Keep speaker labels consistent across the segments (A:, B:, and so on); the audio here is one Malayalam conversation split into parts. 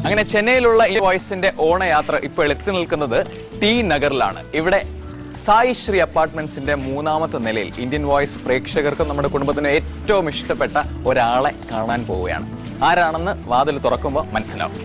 A: അങ്ങനെ ചെന്നൈയിലുള്ള ഈ വോയിസിന്റെ ഓണയാത്ര ഇപ്പോൾ എത്തി നിൽക്കുന്നത് ടി നഗറിലാണ്. ഇവിടെ സായി ശ്രീ അപ്പാർട്ട്മെന്റ്സിന്റെ 3ാമത്തെ നിലയിൽ ഇന്ത്യൻ വോയിസ് പ്രേക്ഷകർക്കും നമ്മുടെ കുടുംബത്തിന് ഏറ്റവും ഇഷ്ടപ്പെട്ട ഒരാളെ കാണാൻ പോവുകയാണ്. ആരാണെന്ന് വാതിൽ തുറക്കുമ്പോൾ മനസ്സിലാവും.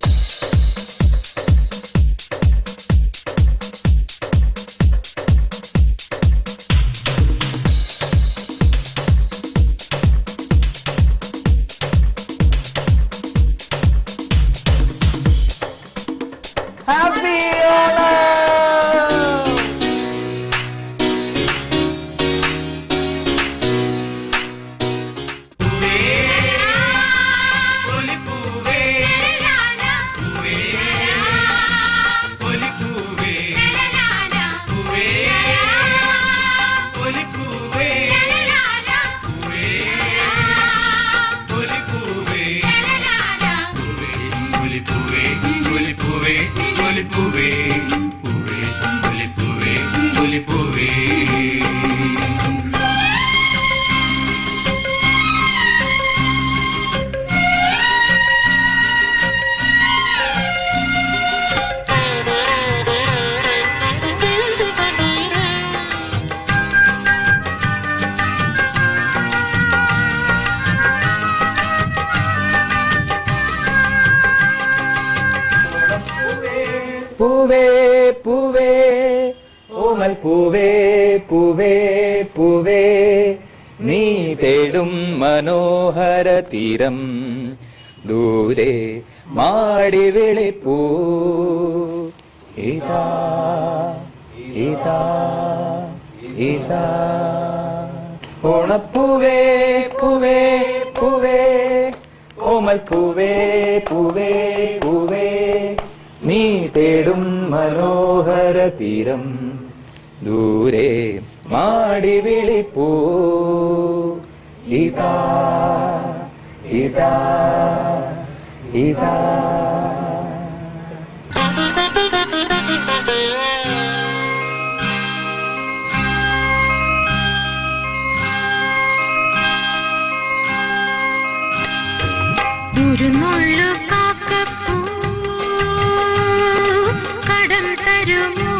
B: പൂവേ പൂവേ ഓമൽ പൂവേ പൂവേ പൂവേ നീ തേടും മനോഹര തീരം ദൂരെ മാടി വിളിപ്പൂ ഇതാ ഇതാ ഇതാ ഓണപ്പൂവേ പൂവേ പൂവേ ഓമൽ പൂവേ പൂവേ പൂവേ നീ തേടും മനോഹര തീരം ദൂരെ മാടി വിളിപ്പൂ ഇതാ ഇതാ ഇതാ.
C: ഒരു നുള്ളു കാക്കപ്പൂ കടം തരുമോ,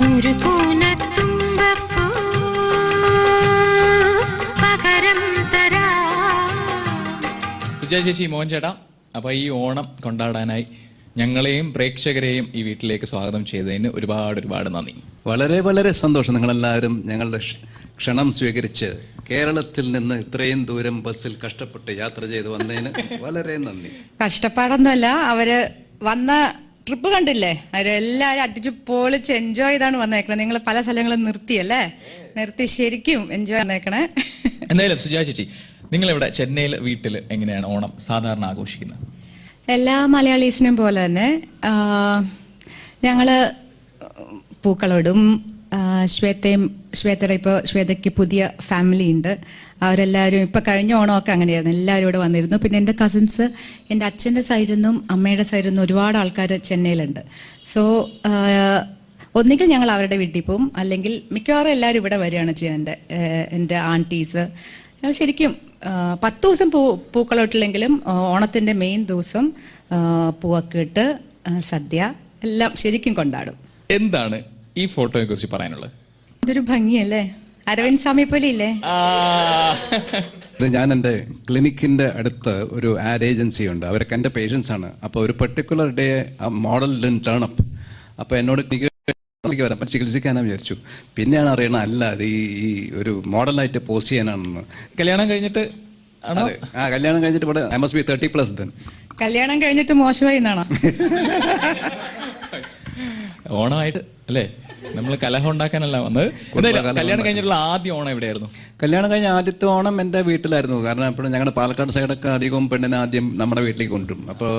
C: ഒരു പൂനത്തുമ്പപ്പൂ പകരം തരാ.
D: സുജയ ചേച്ചി, മോഹൻ ചേട്ടാ, അപ്പൊ ഈ ഓണം കൊണ്ടാടാനായി ഞങ്ങളെയും പ്രേക്ഷകരെയും ഈ വീട്ടിലേക്ക് സ്വാഗതം ചെയ്തതിന് ഒരുപാട് നന്ദി.
E: വളരെ വളരെ സന്തോഷം. നിങ്ങളെല്ലാവരും ഞങ്ങളുടെ ക്ഷണം സ്വീകരിച്ച് കേരളത്തിൽ നിന്ന് ഇത്രയും ദൂരം ബസ്സിൽ കഷ്ടപ്പെട്ട് യാത്ര ചെയ്ത് വന്നതിന് വളരെ നന്ദി.
F: കഷ്ടപ്പാടൊന്നുമല്ല, അവര് വന്ന ട്രിപ്പ് കണ്ടില്ലേ, അവരെല്ലാരും അടിച്ചു പൊളിച്ച് എൻജോയ് ചെയ്താണ് വന്നേക്കണേ. നിങ്ങൾ പല സ്ഥലങ്ങളും നിർത്തിയല്ലേ, നിർത്തി ശരിക്കും എൻജോയ് വന്നേക്കണേ.
D: എന്തായാലും സുജയ ചേച്ചി, നിങ്ങളിവിടെ ചെന്നൈയിൽ വീട്ടിൽ എങ്ങനെയാണ് ഓണം സാധാരണ ആഘോഷിക്കുന്നത്?
F: എല്ലാ മലയാളീസിനും പോലെ തന്നെ ഞങ്ങള് പൂക്കളോടും ശ്വേതയുടെ ഇപ്പോൾ ശ്വേതയ്ക്ക് പുതിയ ഫാമിലി ഉണ്ട്. അവരെല്ലാവരും ഇപ്പം കഴിഞ്ഞ ഓണമൊക്കെ അങ്ങനെയായിരുന്നു, എല്ലാവരും ഇവിടെ വന്നിരുന്നു. പിന്നെ എൻ്റെ കസിൻസ്, എൻ്റെ അച്ഛൻ്റെ സൈഡിൽ നിന്നും അമ്മയുടെ സൈഡിൽ നിന്നും ഒരുപാട് ആൾക്കാർ ചെന്നൈയിലുണ്ട്. സോ ഒന്നുകിൽ ഞങ്ങൾ അവരുടെ വീട്ടിൽ പോവും, അല്ലെങ്കിൽ മിക്കവാറും എല്ലാവരും ഇവിടെ വരികയാണ് ചെയ്യുന്നത്. എൻ്റെ ആൻറ്റീസ് ശരിക്കും 10 ദിവസം പൂക്കളോട്ടില്ലെങ്കിലും ഓണത്തിൻ്റെ മെയിൻ ദിവസം പൂവൊക്കെ ഇട്ട് സദ്യ എല്ലാം ശരിക്കും കൊണ്ടാടും.
D: എന്താണ് ഈ ഫോട്ടോയെ കുറിച്ച് പറയാനുള്ളത്?
F: ഇതൊരു ഭംഗിയല്ലേ, അരവിന്ദ് സ്വാമി പോലെ ഇല്ലേ?
E: ഇത് ഞാൻ എൻ്റെ ക്ലിനിക്കിൻ്റെ അടുത്ത് ഒരു ആഡ് ഏജൻസി ഉണ്ട്, അവരൊക്കെ എൻ്റെ പേഷ്യൻസ് ആണ്. അപ്പോൾ ഒരു particular day model turn up, അപ്പോൾ എന്നോട് വരാം ചികിത്സിക്കാനാണ് വിചാരിച്ചു. പിന്നെയാണ് അറിയണം അല്ല അത് ഈ ഒരു മോഡലായിട്ട് പോസ്റ്റ് ചെയ്യാനാണെന്ന്.
D: കല്യാണം കഴിഞ്ഞിട്ട്
E: കല്യാണം കഴിഞ്ഞിട്ട് ഇവിടെ I must be 30+ then.
F: കല്യാണം കഴിഞ്ഞിട്ട് മോശമായി എന്നാണോ?
D: ഓണമായിട്ട് അല്ലേ, നമ്മൾ കലഹം ഉണ്ടാക്കാനല്ല വന്നത്. കല്യാണം കഴിഞ്ഞിട്ടുള്ള ആദ്യ ഓണം എവിടെയായിരുന്നു?
E: കല്യാണം കഴിഞ്ഞ ആദ്യത്തെ ഓണം എൻ്റെ വീട്ടിലായിരുന്നു. കാരണം എപ്പോഴും ഞങ്ങളുടെ പാലക്കാട് സൈഡൊക്കെ അധികവും പെണ്ണിനെ ആദ്യം നമ്മുടെ വീട്ടിലേക്ക് കൊണ്ടുവരും. അപ്പോൾ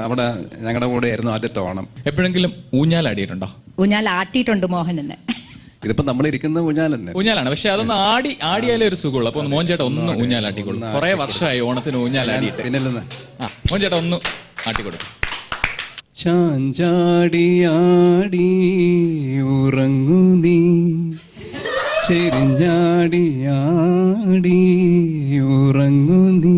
E: അവിടെ ഞങ്ങളുടെ കൂടെ ആയിരുന്നു ആദ്യത്തെ ഓണം.
D: എപ്പോഴെങ്കിലും ഊഞ്ഞാലാടിയിട്ടുണ്ടോ?
F: ഊഞ്ഞാലാട്ടിയിട്ടുണ്ട് മോഹൻ എന്നെ.
E: ഇതിപ്പോ നമ്മളിരിക്കുന്ന
D: ഊഞ്ഞാലാണ്, പക്ഷെ അതൊന്ന് ആടിയാലേ ഒരു സുഖമുള്ളൂ. അപ്പൊ മോൻ ചേട്ടാ ഒന്ന് ഊഞ്ഞാലാട്ടിക്കൊള്ളു. കുറെ വർഷമായി ഓണത്തിന് ഊഞ്ഞാലാടിയിട്ട്.
E: പിന്നല്ലെന്ന്
D: മോൻ ചേട്ടാ ഒന്ന് ആട്ടിക്കൊടുക്കും.
E: ചാഞ്ചാടിയാടി ഉറങ്ങു നീ, ചെരിഞ്ഞാടിയാടി ഉറങ്ങു നീ,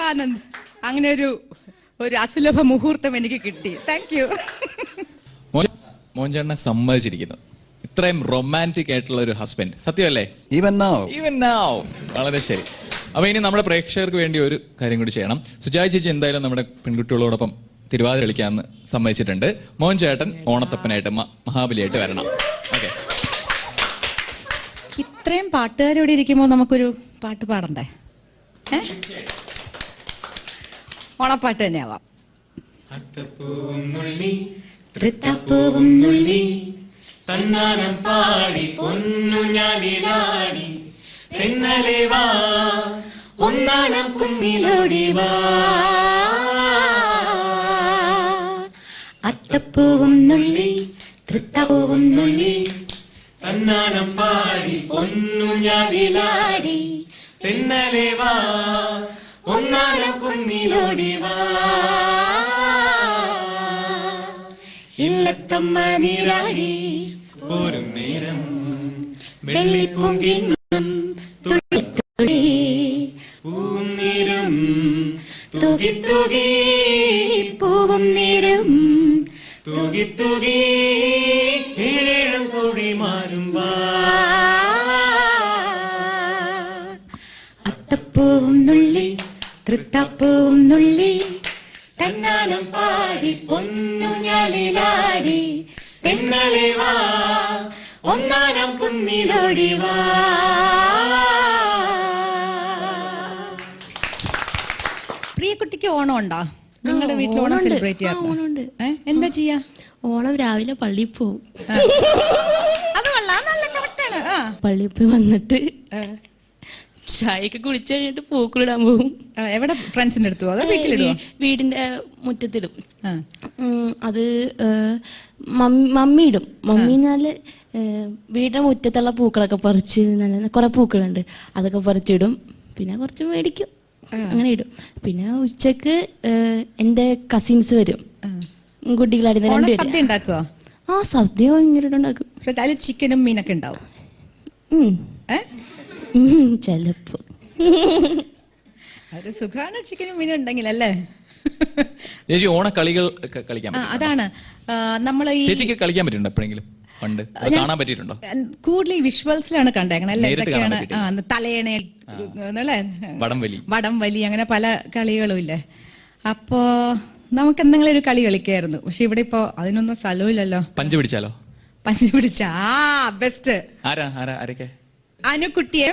F: ആനന്ദ്, അങ്ങനെ ഒരു അസുലഭ മുഹൂർത്തം എനിക്ക് കിട്ടി. Thank you.
D: മോൻചേട്ടനെ സമ്മതിച്ചിരിക്കുന്നു. ഇത്രയും റൊമാൻറ്റിക് ആയിട്ടുള്ള ഒരു ഹസ്ബൻഡ്, സത്യമല്ലേ?
E: Even now.
D: വളരെ ശരി. അപ്പൊ ഇനി നമ്മുടെ പ്രേക്ഷകർക്ക് വേണ്ടി ഒരു കാര്യം കൂടി ചെയ്യണം. സുജായ ചേച്ചി എന്തായാലും നമ്മുടെ പെൺകുട്ടികളോടൊപ്പം തിരുവാതിര കളിക്കാമെന്ന് സമ്മതിച്ചിട്ടുണ്ട്. മോൻ ചേട്ടൻ ഓണത്തപ്പനായിട്ട് മഹാബലിയായിട്ട് വരണം. ഓക്കെ.
F: ഇത്രയും പാട്ടുകാരോടെ ഇരിക്കുമ്പോൾ നമുക്കൊരു പാട്ട് പാടണ്ടേ? ഓണപ്പാട്ട് തന്നെയാവാം. തൃത്തപ്പൂവും നുള്ളി തന്നാനം പാടി പൊന്നുഞ്ഞാലിലാടി തെന്നലെ വാ ഒന്നാനം കുന്നിലോടി വാ. അത്തപ്പൂവും നുള്ളി തൃത്തപ്പൂവും നുള്ളി തന്നാനം പാടി പൊന്നുഞ്ഞാലിലാടി തെന്നലെ വാ ഒന്നാനം കുന്നിലോടി വാ. ഇല്ലത്തമ്മ നീരാടി പോരും നേരം വെള്ളിപ്പൂങ്കിന്നും തുള്ളി പൂവും നീരും തുകി തുകി പൂവും നീരും തുകി തുകി ഏഴേഴും കോഴി മാറും വാ. അത്തപ്പൂവും നുള്ളി തൃത്തപ്പൂവും നുള്ളി തന്നാനം പാടി പൊന്നുഞ്ഞാലിലാടി തെന്നലെ വാ ഒന്നാനം കുന്നിലോടി വാ. പ്രിയക്കുട്ടിക്ക് ഓണം ഉണ്ടോ? നിങ്ങളുടെ വീട്ടിൽ ഓണം സെലിബ്രേറ്റ് ചെയ്യാറുണ്ട്? എന്താ ചെയ്യാ?
G: ഓണം രാവിലെ പള്ളിയിൽ പോവും.
F: അത് കൊള്ളാം, നല്ല കറക്റ്റാണ്.
G: പള്ളിയിൽ പോയി വന്നിട്ട് ചായയൊക്കെ കുടിച്ചു കഴിഞ്ഞിട്ട് പൂക്കളിടാൻ പോകും.
F: എവിടെ? ഫ്രണ്ട്സിന്റെ അടുത്ത് അതോ വീട്ടിലിടുവോ?
G: വീടിന്റെ മുറ്റത്തിടും. അത് മമ്മി ഇടും. മമ്മി എന്നാല് വീടിന്റെ മുറ്റത്തുള്ള പൂക്കളൊക്കെ പറിച്ച്, നല്ല കുറെ പൂക്കളുണ്ട്, അതൊക്കെ പറിച്ചിടും. പിന്നെ കുറച്ച് മേടിക്കും, അങ്ങനെ ഇടും. പിന്നെ ഉച്ചക്ക് എന്റെ കസിൻസ് വരും, കുട്ടികളായിരുന്നു.
F: സദ്യ ഉണ്ടാക്കുവോ?
G: സദ്യ ഭയങ്കര ഉണ്ടാക്കും.
F: അതിൽ ചിക്കനും മീനൊക്കെ ഉണ്ടാവും
G: ചെലപ്പോ.
F: ഒരു സുഖാണ് ചിക്കനും മീനും ഉണ്ടെങ്കിൽ അല്ലേ?
D: ചേച്ചി ഓണക്കളികൾ കളിക്കാൻ?
F: അതാണ് നമ്മൾ ഈ
D: ചേച്ചിക്ക് കളിക്കാൻ പറ്റുന്നുണ്ടോ എപ്പോഴെങ്കിലും? പണ്ട് കാണാൻ പറ്റിയിട്ടുണ്ടോ?
F: കൂടുതൽ വിഷ്വൽസിലാണ് കണ്ടേക്കണേ അല്ലേ? ഇതൊക്കെയാണ് തലയണ, വടംവലി, അങ്ങനെ പല കളികളും ഇല്ലേ? അപ്പോ നമുക്ക് എന്തെങ്കിലും ഒരു കളി കളിക്കായിരുന്നു. പക്ഷെ ഇവിടെ ഇപ്പോ അതിനൊന്നും സ്ഥലമില്ലല്ലോ.
D: പഞ്ച് പിടിച്ചാലോ?
F: പഞ്ച് പിടിച്ച ബെസ്റ്റ്.
D: ആരൊക്കെ?
F: അനുക്കുട്ടിയെ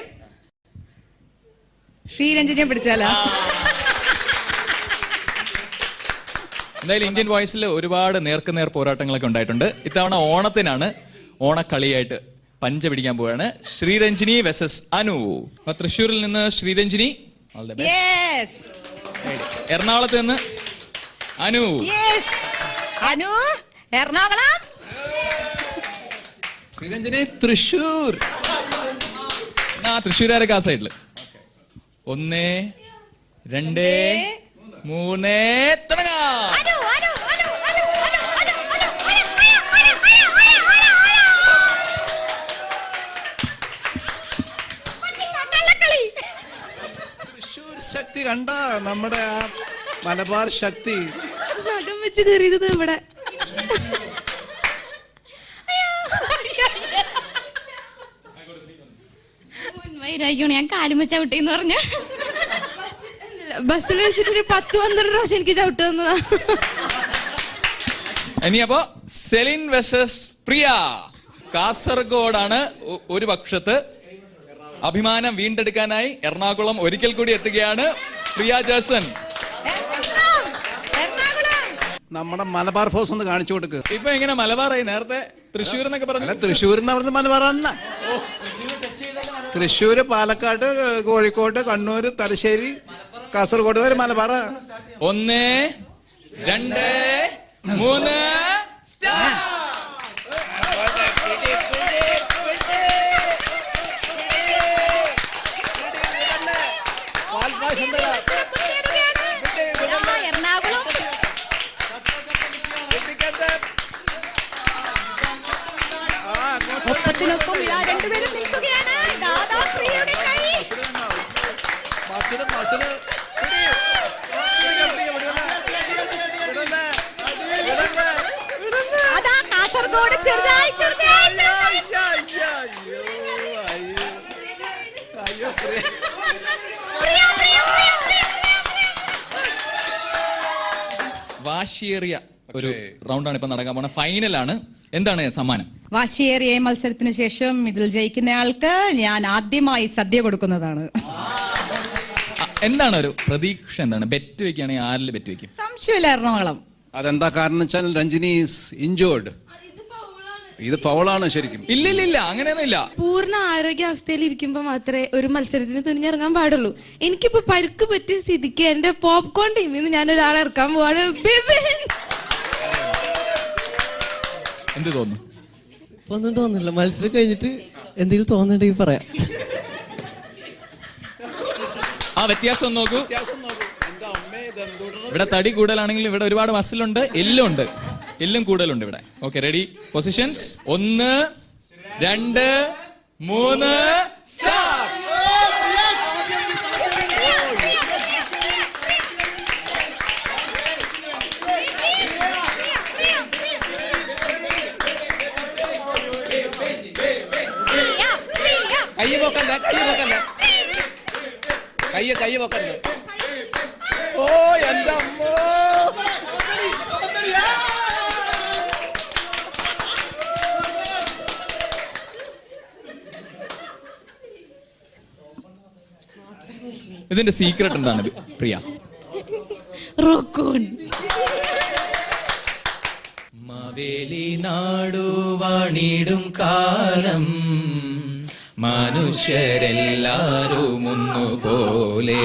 F: ശ്രീരഞ്ജനെ പിടിച്ചാലോ?
D: എന്തായാലും ഇന്ത്യൻ വോയിസിൽ ഒരുപാട് നേർക്കുനേർ പോരാട്ടങ്ങളൊക്കെ ഉണ്ടായിട്ടുണ്ട്. ഇത്തവണ ഓണത്തിനാണ് ഓണക്കളിയായിട്ട് പഞ്ച പിടിക്കാൻ പോവാണ്. ശ്രീരഞ്ജിനി വെസസ് അനു. തൃശ്ശൂരിൽ നിന്ന് ശ്രീരഞ്ജിനി, എറണാകുളത്ത് നിന്ന് അനു.
F: എറണാകുളം.
E: ശ്രീരഞ്ജിനി തൃശ്ശൂർ.
D: തൃശ്ശൂരാരൊക്കെ ആ സൈഡില്. 1 2 3 തുടങ്ങാം.
E: തൃശ്ശൂർ ശക്തി കണ്ട, നമ്മുടെ ആ മലബാർ ശക്തി.
G: നഖം വെച്ച് കയറിയത് ഇവിടെ.
H: ഞാൻ കാലും വെച്ച് ചവിട്ടിന്ന് പറഞ്ഞ
G: ബസ്സിൽ വെച്ചിട്ട് 10-12 പ്രാവശ്യം എനിക്ക് ചവിട്ട് തന്നതാ.
D: ഇനിയപ്പോ സെലിൻ വെസസ് പ്രിയ. കാസർഗോഡാണ് ഒരു പക്ഷത്ത്. അഭിമാനം വീണ്ടെടുക്കാനായി എറണാകുളം ഒരിക്കൽ കൂടി എത്തുകയാണ് പ്രിയ ജേഴ്സൺ.
E: നമ്മുടെ മലബാർ ഫോഴ്സ് ഒന്ന് കാണിച്ചു കൊടുക്ക്.
D: ഇപ്പൊ എങ്ങനെ മലബാറായി? നേരത്തെ തൃശ്ശൂർ എന്നൊക്കെ പറഞ്ഞു.
E: തൃശ്ശൂരിൽ നിന്ന് മലബാറാണ്. തൃശ്ശൂര്, പാലക്കാട്, കോഴിക്കോട്, കണ്ണൂര്, തലശ്ശേരി, കാസർഗോഡ് വരെ മലബാറ.
D: 1 2 3
F: ഒപ്പത്തിനൊപ്പം രണ്ടുപേരും നിൽക്കുകയാണ്. ദാദാ പ്രിയയുടെ കൈ.
D: വാശിയേറിയ ഒരു റൗണ്ടാണ് ഇപ്പൊ നടക്കാൻ പോണ. ഫൈനലാണ്. എന്താണ് സമ്മാനം?
F: വാശിയേറിയ മത്സരത്തിന് ശേഷം ഇതിൽ ജയിക്കുന്നയാൾക്ക് ഞാൻ ആദ്യമായി സദ്യ കൊടുക്കുന്നതാണ്.
D: എന്താണ് ഒരു പ്രതീക്ഷ? എന്താണ് ബെറ്റ് വെക്കുകയാണെങ്കിൽ ആരിൽ ബെറ്റ് വെക്കും?
F: സംശയമില്ല, എറണാകുളം.
E: അതെന്താ കാരണം വെച്ചാൽ രഞ്ജിനി ഈസ് ഇഞ്ചേർഡ്. ഇത് ഫൗളാണ് ശരിക്കും.
D: ഇല്ല അങ്ങനെയൊന്നും ഇല്ല.
G: പൂർണ്ണ ആരോഗ്യാവസ്ഥയിൽ ഇരിക്കുമ്പോൾ മാത്രമേ ഒരു മത്സരത്തിന് തുനിഞ്ഞിറങ്ങാൻ പാടുള്ളൂ. എനിക്കിപ്പോ പരുക്ക് പറ്റിയ സ്ഥിതിക്ക് എന്റെ പോപ്കോൺ ടീമിൽ നിന്ന് ഞാൻ ഒരാളെ ഇറക്കാൻ പോവാണ്.
D: എന്ത് തോന്നുന്നു?
B: ഇപ്പൊ ഒന്നും തോന്നുന്നില്ല. മത്സരം കഴിഞ്ഞിട്ട് എന്തെങ്കിലും തോന്നുന്നുണ്ടെങ്കിൽ പറയാം.
D: ആ വ്യത്യാസം ഒന്ന് നോക്കൂ. ഇവിടെ തടി കൂടുതലാണെങ്കിലും ഇവിടെ ഒരുപാട് മസിലുണ്ട്, എല്ലുണ്ട്, എല്ലും കൂടുതലുണ്ട് ഇവിടെ. Okay, ready? Positions 1 2 3 start.
B: കയ്യ പോക്കണ്ട. ഓ എന്റെ അമ്മോ.
D: ഇതിന്റെ സീക്രട്ട് എന്താണ് പ്രിയ?
G: റോക്കോൺ.
B: മാവേലി നാടുവാണിടും കാലം മനുഷ്യരെല്ലാരും ഒന്നുപോലെ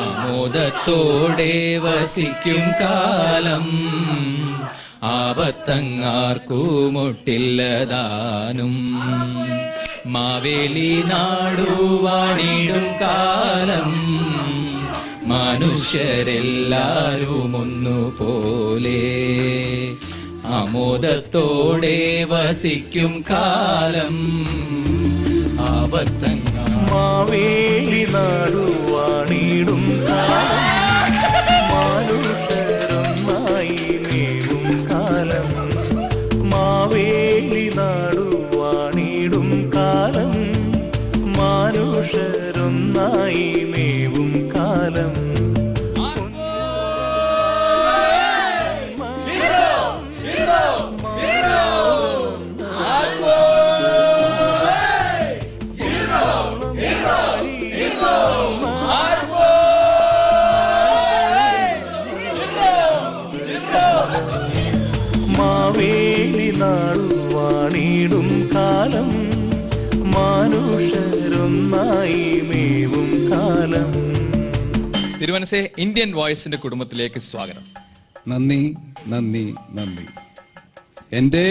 B: ആമോദത്തോടെ വസിക്കും കാലം ആപത്തങ്ങാർക്കുമൊട്ടില്ലതാനും. മാവേലി നാടുവാണിടും കാലം മനുഷ്യരെല്ലാരും ഒന്നുപോലെ ആമോദത്തോടെ വസിക്കും കാലം ആപത്തങ്ങാർ.
I: മാവേലി നാടുവാണിടും മനുഷ്യരൊന്നായി മേവും കാലം. മാവേലി നാടുവാണിടും കാലം മനുഷ്യരൊന്നായി മേവും കാലം. മാവേലി നാടുവാണിടും കാലം മനുഷ്യരൊന്നായി മേവും കാലം.
D: തിരുവനന്തപുരം ഇന്ത്യൻ വോയിസിന്റെ കുടുംബത്തിലേക്ക് സ്വാഗതം.
E: നന്ദി നന്ദി നന്ദി. എൻ്റെ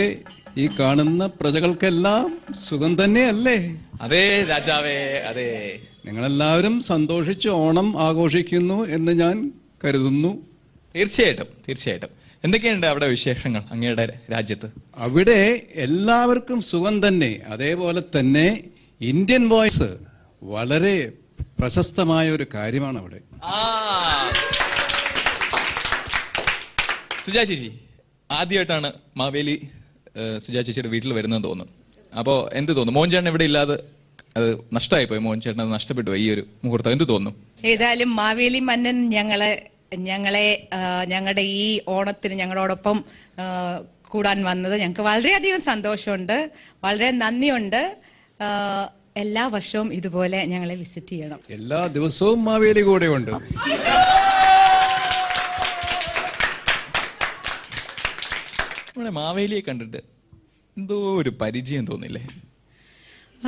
E: ഈ കാണുന്ന പ്രജകൾക്കെല്ലാം സുഖം തന്നെയല്ലേ?
D: അതെ രാജാവേ, അതെ.
E: നിങ്ങളെല്ലാവരും സന്തോഷിച്ച് ഓണം ആഘോഷിക്കുന്നു എന്ന് ഞാൻ കരുതുന്നു.
D: തീർച്ചയായിട്ടും തീർച്ചയായിട്ടും. എന്തൊക്കെയുണ്ട് അവിടെ വിശേഷങ്ങൾ അങ്ങയുടെ രാജ്യത്ത്?
E: അവിടെ എല്ലാവർക്കും സുഖം തന്നെ. അതേപോലെ തന്നെ ഇന്ത്യൻ വോയിസ് വളരെ പ്രശസ്തമായ ഒരു കാര്യമാണ് അവിടെ.
D: സുജാ ചേച്ചി ആദ്യമായിട്ടാണ് മാവേലി സുജാ ചേച്ചിയുടെ വീട്ടിൽ വരുന്നതെന്ന് തോന്നുന്നു. അപ്പോൾ എന്ത് തോന്നുന്നു? മോഹൻ ചേട്ടൻ ഇവിടെ ഇല്ലാതെ അത് നഷ്ടമായി പോയി. മോഹൻ ചേട്ടൻ അത് നഷ്ടപ്പെട്ടു ഈ ഒരു മുഹൂർത്തം. എന്ത് തോന്നുന്നു?
F: ഏതായാലും മാവേലി മന്നൻ ഞങ്ങളെ ഞങ്ങളുടെ ഈ ഓണത്തിന് ഞങ്ങളോടൊപ്പം കൂടാൻ വന്നത് ഞങ്ങൾക്ക് വളരെയധികം സന്തോഷമുണ്ട്, വളരെ നന്ദിയുണ്ട്. എല്ലാ വർഷവും ഇതുപോലെ ഞങ്ങളെ വിസിറ്റ് ചെയ്യണം.
E: എല്ലാ ദിവസവും മാവേലി കൂടെ ഉണ്ട്.
D: നമ്മുടെ മാവേലിയെ കണ്ടിട്ട് എന്തോ ഒരു പരിചയം തോന്നില്ലേ?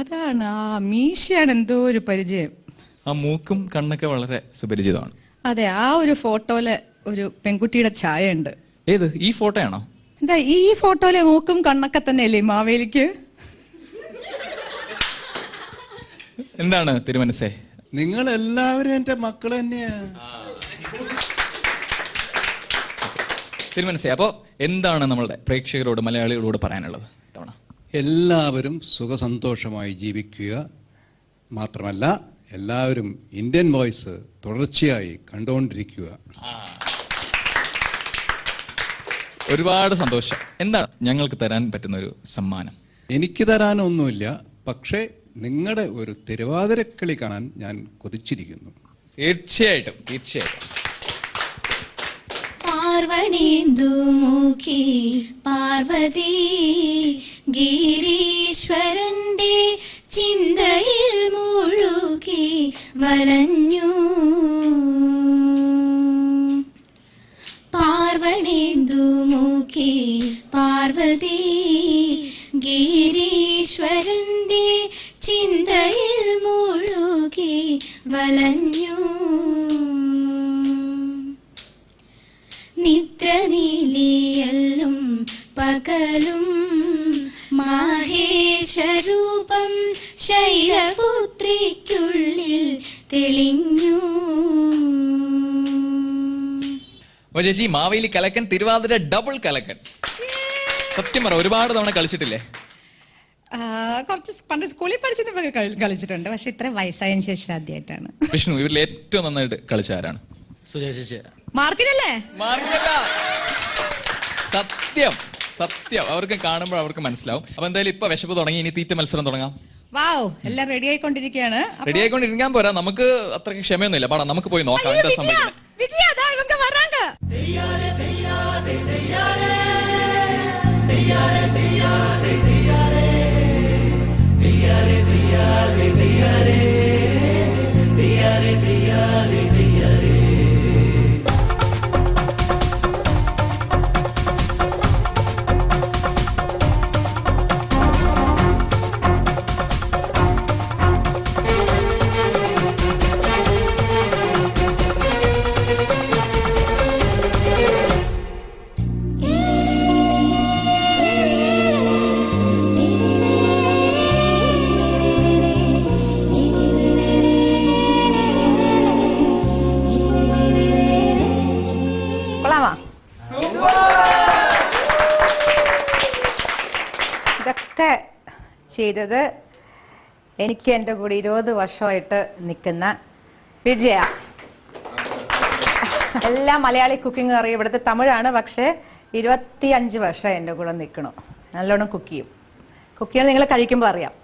F: അതാണ്, ആ മീശയാണ് എന്തോ ഒരു പരിചയം.
D: ആ മൂക്കും കണ്ണൊക്കെ വളരെ സുപരിചിതമാണ്.
F: അതെ, ആ ഒരു ഫോട്ടോയില് ഒരു പെൺകുട്ടിയുടെ ഛായ ഉണ്ട്.
D: ഏത്? ഈ ഫോട്ടോയാണോ?
F: എന്താ ഈ ഫോട്ടോയിലെ മൂക്കും കണ്ണൊക്കെ തന്നെയല്ലേ മാവേലിക്ക്?
D: എന്താണ് തിരുമനസേ?
E: നിങ്ങൾ എല്ലാവരും എന്റെ മക്കൾ തന്നെയാ.
D: തിരുമനസേ, അപ്പോ എന്താണ് നമ്മളുടെ പ്രേക്ഷകരോട്, മലയാളികളോട് പറയാനുള്ളത് ഇത്തവണ?
E: എല്ലാവരും സുഖസന്തോഷമായി ജീവിക്കുക മാത്രമല്ല, എല്ലാവരും ഇന്ത്യൻ വോയിസ് തുടർച്ചയായി കണ്ടുകൊണ്ടിരിക്കുക.
D: ഒരുപാട് സന്തോഷം. എന്താണ് ഞങ്ങൾക്ക് തരാൻ പറ്റുന്ന ഒരു സമ്മാനം?
E: എനിക്ക് തരാനൊന്നുമില്ല, പക്ഷേ നിങ്ങളുടെ ഒരു തിരുവാതിരക്കളി കാണാൻ ഞാൻ കൊതിച്ചിരിക്കുന്നു.
D: തീർച്ചയായിട്ടും തീർച്ചയായിട്ടും.
H: പാർവണേന്ദുമുഖി പാർവതി ഗിരീശ്വരന്റെ ചിന്തയിൽ മുഴുകി വലഞ്ഞു. പാർവണേന്ദുമുഖി പാർവതി ഗിരീശ്വരന്റെ ചിന്തയിൽ മുഴുകി വലഞ്ഞു. നിദ്ര നീലിയല്ലും പകലും മാഹേശരൂപം ശൈലപുത്രിക്കുള്ളിൽ തെളിഞ്ഞു.
D: ചേച്ചി, മാവേലി കലക്കൻ, തിരുവാതിര ഡബിൾ കലക്കൻ. സത്യം പറ, ഒരുപാട് തവണ കളിച്ചിട്ടില്ലേ?
F: കുറച്ച് പണ്ട് സ്കൂളിൽ പഠിച്ചപ്പോൾ കളിച്ചിട്ടുണ്ട്, പക്ഷെ ഇത്ര വയസ്സായതിനു ശേഷം ആദ്യമായിട്ടാണ്.
D: വിഷ്ണു, ഇവരിൽ ഏറ്റവും നന്നായിട്ട് കളിച്ച ആരാണ്?
F: മാർക്കിനല്ലേ?
D: സത്യം സത്യം, അവർക്ക് കാണുമ്പോൾ അവർക്ക് മനസ്സിലാവും. അപ്പൊ എന്തായാലും ഇപ്പൊ വിശപ്പ് തുടങ്ങി, ഇനി തീറ്റ മത്സരം തുടങ്ങാം.
F: വാവ്, എല്ലാം റെഡി ആയിക്കൊണ്ടിരിക്കുകയാണ്.
D: റെഡി ആയിക്കൊണ്ടിരിക്കാൻ പോരാ, നമുക്ക് അത്രയ്ക്ക് ക്ഷമയൊന്നുമില്ല. പാടാ, നമുക്ക് പോയി നോക്കാം എന്താ സംഭവിക്കുന്നത്.
F: ഇതൊക്കെ ചെയ്തത് എനിക്ക് എൻ്റെ കൂടെ 20 വർഷമായിട്ട് നിൽക്കുന്ന വിജയ. എല്ലാം മലയാളി കുക്കിംഗ് അറിയും. ഇവിടുത്തെ തമിഴാണ്, പക്ഷേ 25 വർഷം എൻ്റെ കൂടെ നിൽക്കണം. നല്ലോണം കുക്ക് ചെയ്യും. കുക്ക് ചെയ്യാൻ നിങ്ങൾ കഴിക്കുമ്പോൾ അറിയാം.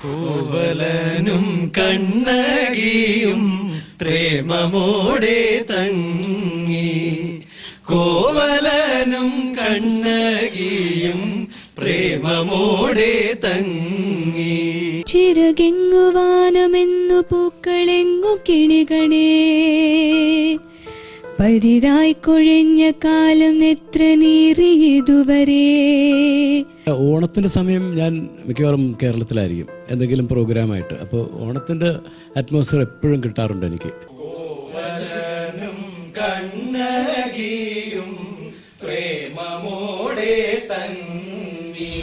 B: കോവലനും കണ്ണകിയും പ്രേമമോടെ തങ്ങി. കോവലനും കണ്ണകിയും പ്രേമമോടെ തങ്ങി.
H: ചിറകെങ്ങുവാനമെന്നു പൂക്കളെങ്ങു കിണികണേ, പരിരായി കൊഴിഞ്ഞ കാലം എത്ര നീറിയതുവരെ.
B: ഓണത്തിന്റെ സമയം ഞാൻ മിക്കവാറും കേരളത്തിലായിരിക്കും എന്തെങ്കിലും പ്രോഗ്രാമായിട്ട്. അപ്പോൾ ഓണത്തിന്റെ അറ്റ്മോസ്ഫിയർ എപ്പോഴും കിട്ടാറുണ്ട് എനിക്ക്. കണ്ണകിയും പ്രേമമോടെ തങ്ങി.